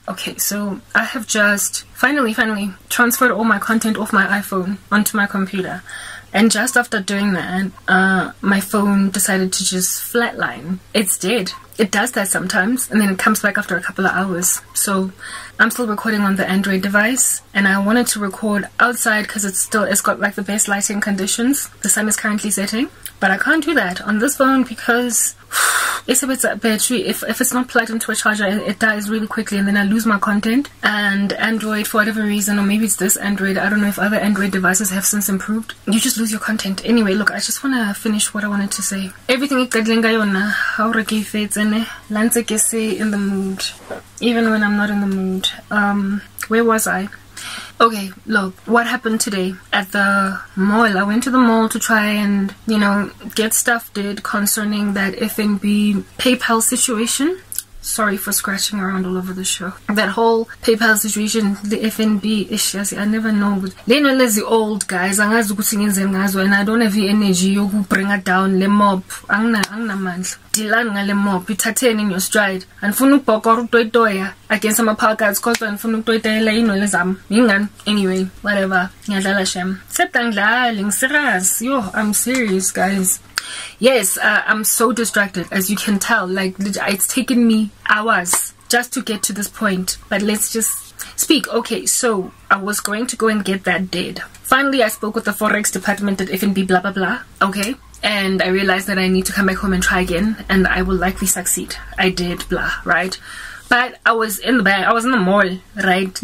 Okay, so I have just finally transferred all my content off my iPhone onto my computer. And just after doing that, my phone decided to just flatline. It's dead. It does that sometimes, and then it comes back after a couple of hours. So I'm still recording on the Android device, and I wanted to record outside because it's got like the best lighting conditions. The sun is currently setting, but I can't do that on this phone because it's a bit battery. If it's not plugged into a charger, it dies really quickly, and then I lose my content. And Android, for whatever reason, or maybe it's this Android, I don't know if other Android devices have since improved, you just lose your content. Anyway, look, I just want to finish what I wanted to say. Everything in the mood, even when I'm not in the mood. Where was I? Okay, look, what happened today at the mall. I went to the mall to try and, you know, get stuff did concerning that FNB PayPal situation. Sorry for scratching around all over the show. That whole PayPal situation, the FNB issues, I never know. Leno lazy old guys, and I don't have the energy you bring it down. Le mob, angna man. Dilan ngale mob, itathe in your stride. And funu poko toya against some podcasts, cause and funu toya leno lezam. Mingan. Anyway, whatever. Nyadala shem. Septangla, serious. Yo, I'm serious, guys. Yes, I'm so distracted, as you can tell. Like, it's taken me hours just to get to this point. But let's just speak. Okay, so I was going to go and get that did. Finally, I spoke with the Forex department at FNB blah blah blah. Okay, and I realized that I need to come back home and try again, and I will likely succeed. I did blah, right? But I was in the bank, I was in the mall, right?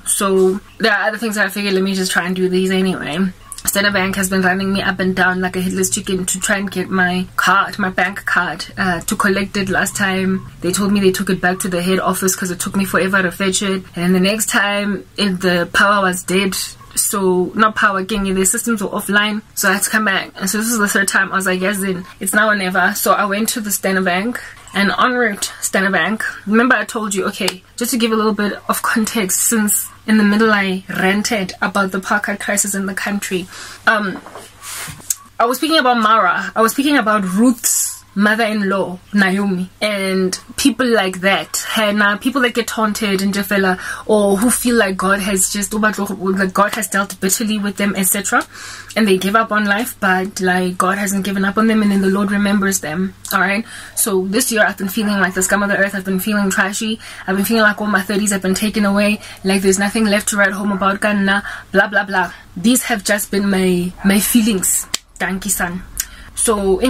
So there are other things that I figured, let me just try and do these anyway. Standard Bank has been running me up and down like a headless chicken to try and get my card, my bank card, to collect it. Last time they told me they took it back to the head office because it took me forever to fetch it, and then the next time the power was dead. So not power getting, the systems were offline, so I had to come back. And so this is the third time. I was like, yes, then it's now or never. So I went to the Standard Bank, and en route Standard Bank, remember I told you, okay, just to give a little bit of context, since in the middle I ranted about the apartheid crisis in the country. I was speaking about Mara, I was speaking about Ruth's mother-in-law Naomi, and people like that, Hannah, people that get taunted in Jafela, or who feel like God has just God has dealt bitterly with them, etc., and they give up on life, but like God hasn't given up on them, and then the Lord remembers them. All right, so this year I've been feeling like the scum of the earth. I've been feeling trashy. I've been feeling like all my 30s have been taken away, like there's nothing left to write home about, Ghana, blah blah blah. These have just been my feelings. Thank you, son. So I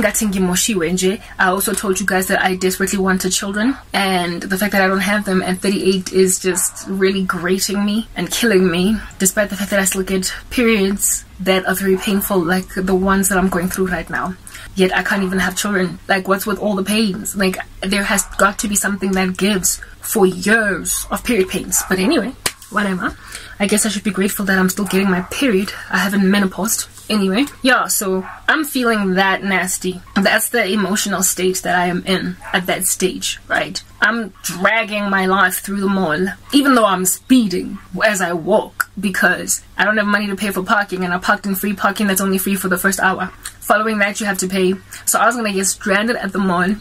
also told you guys that I desperately wanted children, and the fact that I don't have them at 38 is just really grating me and killing me, despite the fact that I still get periods that are very painful, like the ones that I'm going through right now. Yet I can't even have children. Like, what's with all the pains? Like, there has got to be something that gives for years of period pains. But anyway, whatever. I guess I should be grateful that I'm still getting my period. I haven't menopaused. Anyway, yeah, so I'm feeling that nasty. That's the emotional state that I am in at that stage, right? I'm dragging my life through the mall, even though I'm speeding as I walk, because I don't have money to pay for parking, and I parked in free parking that's only free for the first hour. Following that, you have to pay. So I was gonna get stranded at the mall.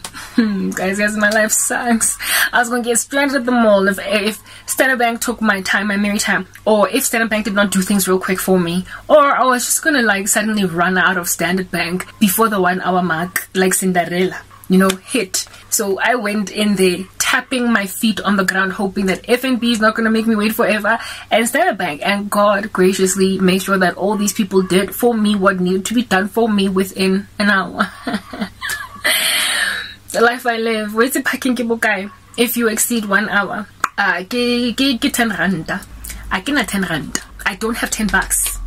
Guys, my life sucks. I was gonna get stranded at the mall if Standard Bank took my time, my merry time, or if Standard Bank did not do things real quick for me, or I was just gonna like suddenly run out of Standard Bank before the 1 hour mark, like Cinderella, you know, hit. So I went in there tapping my feet on the ground, hoping that FNB is not going to make me wait forever, and Standard Bank, and God graciously made sure that all these people did for me what needed to be done for me within an hour. The life I live. Where's the parking guy? If you exceed 1 hour, get 10 rand. I get 10 rand. I don't have 10 bucks.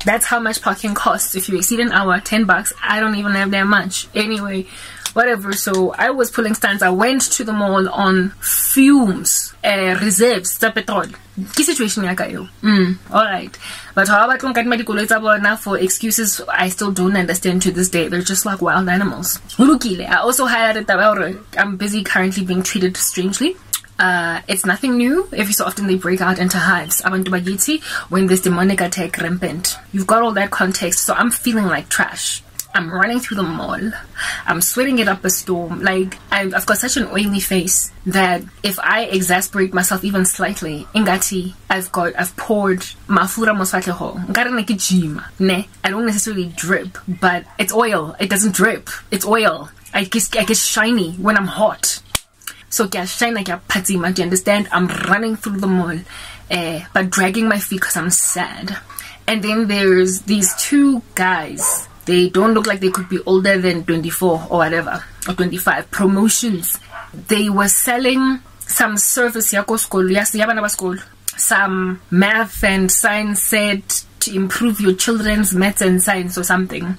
That's how much parking costs. If you exceed an hour, 10 bucks. I don't even have that much. Anyway, whatever. So I was pulling stands. I went to the mall on fumes, reserves, the petrol. Key situation alright. But how about now for excuses I still don't understand to this day. They're just like wild animals. I also highlighted that I'm busy currently being treated strangely. It's nothing new. Every so often they break out into hives. Abantu bagithi when this demonic attack rampant. You've got all that context, so I'm feeling like trash. I'm running through the mall. I'm sweating it up a storm. Like, I've got such an oily face that if I exasperate myself even slightly, ingati, I've poured mafura mosfatleho. Ne, I don't necessarily drip, but it's oil. It doesn't drip. It's oil. I get shiny when I'm hot. So I shine like a patty. Do you understand? I'm running through the mall, but dragging my feet because I'm sad. And then there's these two guys. They don't look like they could be older than 24 or whatever, or 25. Promotions. They were selling some service, some math and science set to improve your children's maths and science or something.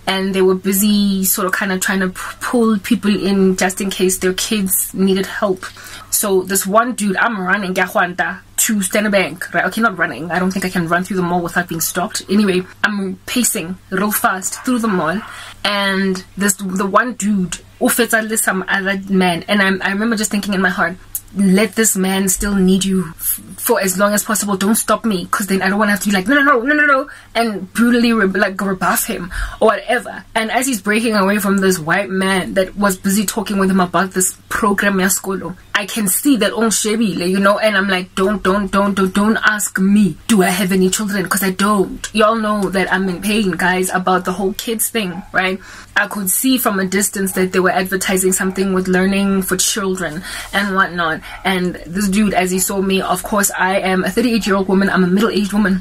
And they were busy sort of kind of trying to pull people in just in case their kids needed help. So this one dude, I'm running to Standard Bank, right? Okay, not running. I don't think I can run through the mall without being stopped. Anyway, I'm pacing real fast through the mall, and the one dude offers some other man, and I remember just thinking in my heart, let this man still need you for as long as possible. Don't stop me, because then I don't want to have to be like no, and brutally rebuff him or whatever. And as he's breaking away from this white man that was busy talking with him about this program yaskolo, I can see that on Shebile, you know, and I'm like, don't ask me, do I have any children? Because I don't. Y'all know that I'm in pain, guys, about the whole kids thing, right? I could see from a distance that they were advertising something with learning for children and whatnot. And this dude, as he saw me, of course, I am a 38-year-old woman. I'm a middle-aged woman.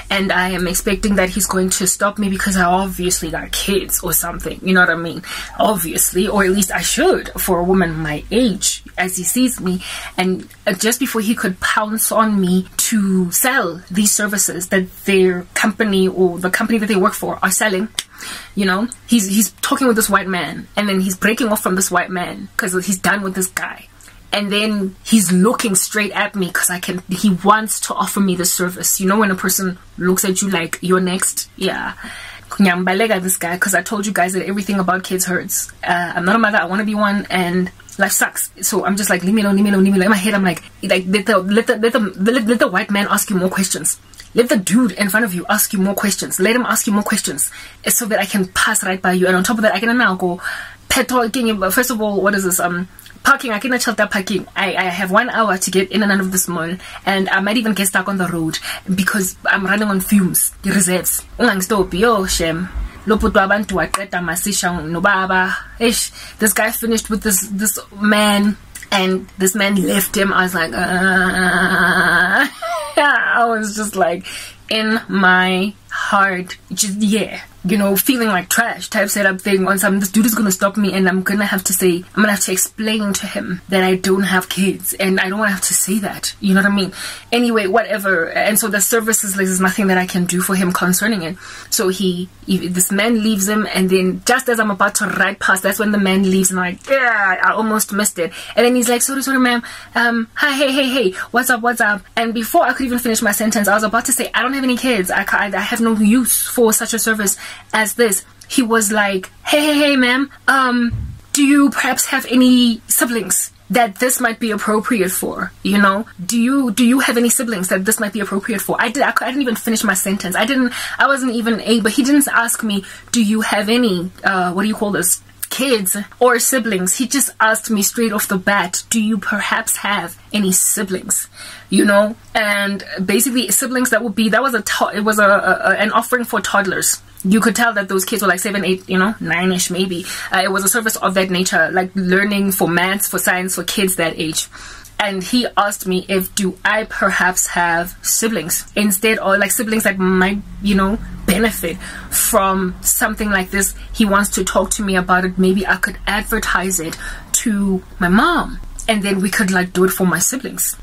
And I am expecting that he's going to stop me because I obviously got kids or something. You know what I mean? Obviously, or at least I should for a woman my age, as he sees me. And just before he could pounce on me to sell these services that their company or the company that they work for are selling, you know, he's talking with this white man, and then he's breaking off from this white man because he's done with this guy. And then he's looking straight at me because he wants to offer me the service. You know, when a person looks at you like you're next? Yeah. This guy, because I told you guys that everything about kids hurts. I'm not a mother. I want to be one, and life sucks. So I'm just like, leave me alone. In my head, I'm like let the white man ask you more questions. Let the dude in front of you ask you more questions. Let him ask you more questions, so that I can pass right by you. And on top of that, I can now go petrol. First of all, what is this? Parking, I cannot shelter parking. I have 1 hour to get in and out of this mall, and I might even get stuck on the road because I'm running on fumes. The reserves. This guy finished with this man, and this man left him. I was like, I was just like in my heart, just you know, feeling like trash type setup thing on some, this dude is gonna stop me, and I'm gonna have to explain to him that I don't have kids, and I don't want to have to say that, you know what I mean? Anyway, whatever. And so the services, like, there's nothing that I can do for him concerning it. So this man leaves him, and then just as I'm about to ride past, that's when the man leaves, and I'm like, yeah, I almost missed it. And then he's like, sorry ma'am, hi, hey, what's up? And before I could even finish my sentence, I was about to say, I don't have any kids, I have no use for such a service as this. He was like, hey ma'am, do you perhaps have any siblings that this might be appropriate for? You know, do you have any siblings that this might be appropriate for? I didn't even finish my sentence. I wasn't even able. He didn't ask me, do you have any kids or siblings? He just asked me straight off the bat, do you perhaps have any siblings? You know, and basically siblings, it was an offering for toddlers. You could tell that those kids were like 7, 8, 9-ish maybe. It was a service of that nature, like learning for maths, for science, for kids that age. And he asked me do I perhaps have siblings instead, or like siblings that might, benefit from something like this. He wants to talk to me about it. Maybe I could advertise it to my mom, and then we could like do it for my siblings.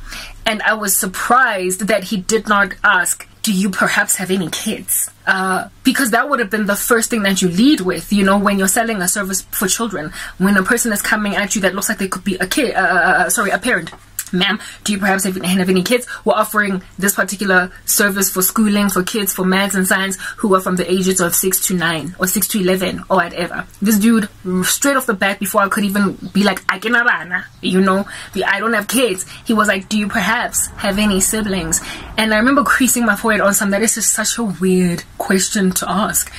And I was surprised that he did not ask, do you perhaps have any kids? Because that would have been the first thing that you lead with, when you're selling a service for children. When a person is coming at you that looks like they could be a parent. Ma'am, do you perhaps have any kids? We're offering this particular service for schooling, for kids, for maths and science, who are from the ages of 6 to 9 or 6 to 11 or whatever. This dude, straight off the bat, before I could even be like, I don't have kids, he was like, do you perhaps have any siblings? And I remember creasing my forehead on something. That is just such a weird question to ask.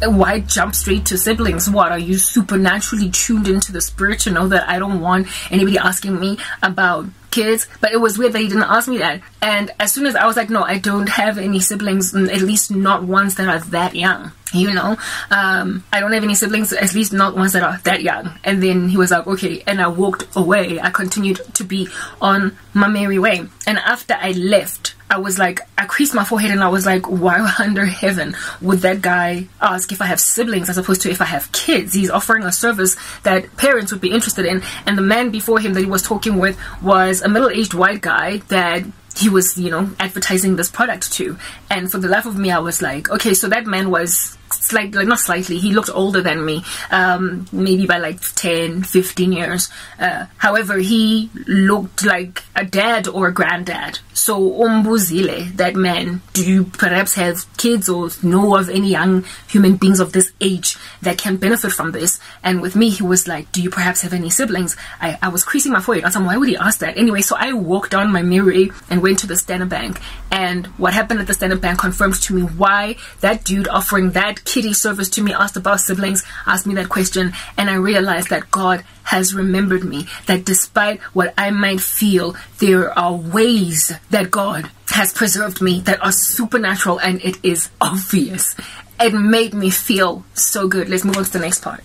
why jump straight to siblings? What, are you supernaturally tuned into the spirit to know that I don't want anybody asking me about kids? But it was weird that he didn't ask me that. And as soon as I was like, no, I don't have any siblings, at least not ones that are that young, you know. I don't have any siblings, at least not ones that are that young. And then he was like, okay, and I walked away. I continued to be on my merry way. And after I left, I was like, I creased my forehead and I was like, why under heaven would that guy ask if I have siblings as opposed to if I have kids? He's offering a service that parents would be interested in. And the man before him that he was talking with was a middle-aged white guy that he was, you know, advertising this product to. And for the life of me, I was like, okay, so that man was slightly, not slightly, he looked older than me, maybe by like 10, 15 years. However, he looked like a dad or a granddad. So umbuzile, that man, do you perhaps have kids or know of any young human beings of this age that can benefit from this? And with me, he was like, do you perhaps have any siblings? I was creasing my forehead. I was like, why would he ask that? Anyway, so I walked down my mirror and went to the Standard Bank. And what happened at the Standard Bank confirmed to me why that dude offering that kiddie service to me asked about siblings, asked me that question. And I realized that God has remembered me, that despite what I might feel, there are ways that God has preserved me that are supernatural, and it is obvious. It made me feel so good. Let's move on to the next part.